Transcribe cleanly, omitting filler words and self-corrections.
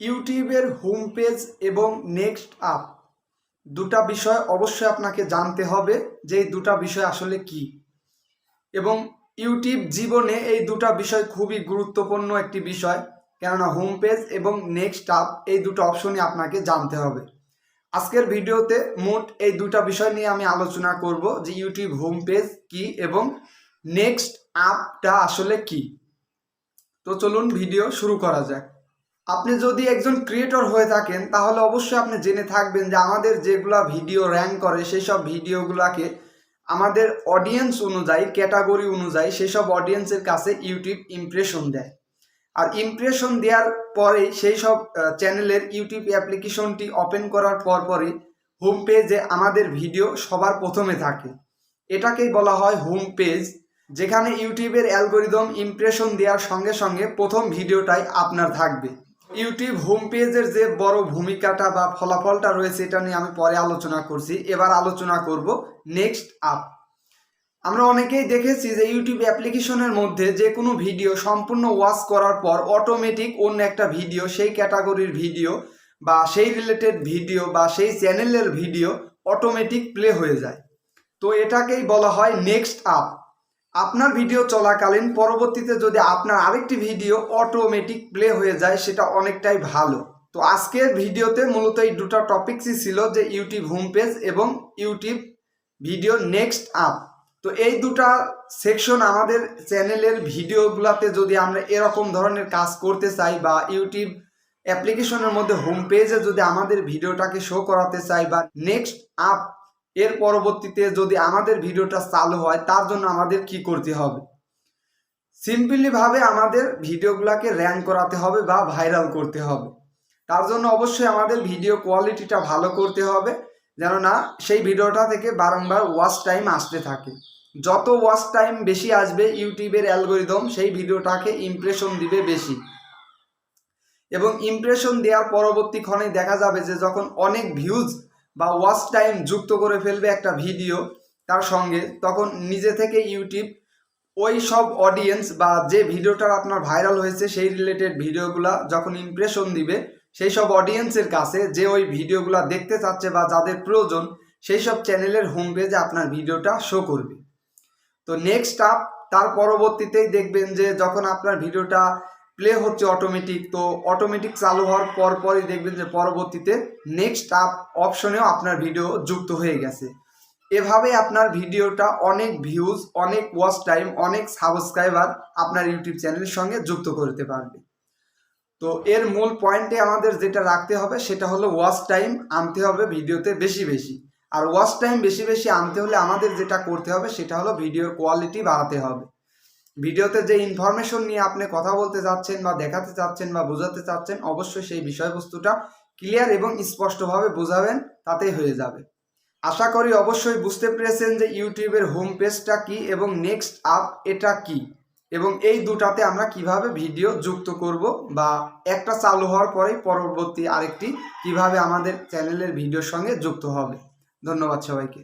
ইউটিউবের home page এবং next up দুটা বিষয় অবশ্যই আপনাকে জানতে হবে যে এই দুটা বিষয় আসলে কি। এবং ইউটিউব জীবনে এই দুটা বিষয় খুবই গুরুত্বপূর্ণ একটি বিষয়, কেননা হোম পেজ এবং নেক্সট আপ এই দুটো অপশনই আপনাকে জানতে হবে। আজকের ভিডিওতে মোট এই দুটা বিষয় নিয়ে আমি আলোচনা করব যে ইউটিউব হোম পেজ কি এবং নেক্সট আপটা আসলে কি। তো চলুন ভিডিও শুরু করা যাক। আপনি যদি একজন ক্রিয়েটর হয়ে থাকেন তাহলে অবশ্যই আপনি জেনে থাকবেন যে আমাদের যেগুলা ভিডিও র্যাঙ্ক করে সেই সব ভিডিওগুলোকে আমাদের অডিয়েন্স অনুযায়ী, ক্যাটাগরি অনুযায়ী সেই সব অডিয়েন্সের কাছে ইউটিউব ইমপ্রেশন দেয়। আর ইমপ্রেশন দেওয়ার পরেই সেই সব চ্যানেলের ইউটিউব অ্যাপ্লিকেশনটি ওপেন করার পরই হোম পেজে আমাদের ভিডিও সবার প্রথমে থাকে। এটাকেই বলা হয় হোম পেজ, যেখানে ইউটিউবের অ্যালগোরিদম ইমপ্রেশন দেওয়ার সঙ্গে সঙ্গে প্রথম ভিডিওটাই আপনার থাকবে। ইউটিউব হোম পেজের যে বড় ভূমিকাটা বা ফলাফলটা রয়েছে এটা নিয়ে আমি পরে আলোচনা করছি। এবার আলোচনা করব নেক্সট আপ। আমরা অনেকেই দেখেছি যে ইউটিউব অ্যাপ্লিকেশনের মধ্যে যে কোনো ভিডিও সম্পূর্ণ ওয়াচ করার পর অটোমেটিক অন্য একটা ভিডিও, সেই ক্যাটাগরির ভিডিও বা সেই রিলেটেড ভিডিও বা সেই চ্যানেলের ভিডিও অটোমেটিক প্লে হয়ে যায়। তো এটাকেই বলা হয় নেক্সট আপ। আপনার ভিডিও চলাকালীন পরবর্তীতে যদি আপনার আরেকটি ভিডিও অটোমেটিক প্লে হয়ে যায় সেটা অনেকটাই ভালো। তো আজকের ভিডিওতে মূলত এই দুটো টপিকসই ছিল, যে ইউটিউব হোম পেজ এবং ইউটিউব ভিডিও নেক্সট আপ। তো এই দুটা সেকশন আমাদের চ্যানেলের ভিডিওগুলোতে যদি আমরা এরকম ধরনের কাজ করতে চাই বা ইউটিউব অ্যাপ্লিকেশনের মধ্যে হোম পেজে যদি আমাদের ভিডিওটাকে শো করাতে চাই বা নেক্সট আপ এর পরবর্তীতে যদি আমাদের ভিডিওটা চালু হয়, তার জন্য আমাদের কি করতে হবে? সিম্পলি ভাবে আমাদের ভিডিওগুলোকে র্যাঙ্ক করাতে হবে বা ভাইরাল করতে হবে। তার জন্য অবশ্যই আমাদের ভিডিও কোয়ালিটিটা ভালো করতে হবে, যেন না সেই ভিডিওটা থেকে বারংবার ওয়াচ টাইম আসতে থাকে। যত ওয়াচ টাইম বেশি আসবে ইউটিউবের অ্যালগোরিদম সেই ভিডিওটাকে ইমপ্রেশন দিবে বেশি। এবং ইমপ্রেশন দেওয়ার পরবর্তীক্ষণে দেখা যাবে যে যখন অনেক ভিউজ বা ওয়াচ টাইম যুক্ত করে ফেলবে একটা ভিডিও তার সঙ্গে, তখন নিজে থেকে ইউটিউব ওই সব অডিয়েন্স বা যে ভিডিওটা আপনার ভাইরাল হয়েছে সেই রিলেটেড ভিডিওগুলা যখন ইমপ্রেশন দিবে সেই সব অডিয়েন্সের কাছে, যে ওই ভিডিওগুলা দেখতে চাচ্ছে বা যাদের প্রয়োজন, সেই সব চ্যানেলের হোম পেজে আপনার ভিডিওটা শো করবে। তো নেক্সট আপ তার পরবর্তীতেই দেখবেন যে যখন আপনার ভিডিওটা প্লে হচ্ছে অটোমেটিক, তো অটোমেটিক চালু হওয়ার পরই দেখবেন যে পরবর্তীতে নেক্সট আপ অপশনেও আপনার ভিডিও যুক্ত হয়ে গেছে। এভাবে আপনার ভিডিওটা অনেক ভিউজ, অনেক ওয়াচ টাইম, অনেক সাবস্ক্রাইবার আপনার ইউটিউব চ্যানেলের সঙ্গে যুক্ত করতে পারবে। তো এর মূল পয়েন্টে আমাদের যেটা রাখতে হবে সেটা হলো ওয়াচ টাইম আনতে হবে ভিডিওতে বেশি বেশি। আর ওয়াচ টাইম বেশি বেশি আনতে হলে আমাদের যেটা করতে হবে সেটা হলো ভিডিওর কোয়ালিটি বাড়াতে হবে। ভিডিওতে যে ইনফরমেশন নিয়ে আপনি কথা বলতে চাচ্ছেন বা দেখাতে চাচ্ছেন বা বোঝাতে চাচ্ছেন, অবশ্যই সেই বিষয়বস্তুটা ক্লিয়ার এবং স্পষ্টভাবে বোঝাবেন, তাতেই হয়ে যাবে। আশা করি অবশ্যই বুঝতে পেরেছেন যে ইউটিউবের হোম পেজটা কি এবং নেক্সট আপ এটা কি, এবং এই দুটাতে আমরা কিভাবে ভিডিও যুক্ত করব বা একটা চালু হওয়ার পরেই পরবর্তী আরেকটি কিভাবে আমাদের চ্যানেলের ভিডিওর সঙ্গে যুক্ত হবে। ধন্যবাদ সবাইকে।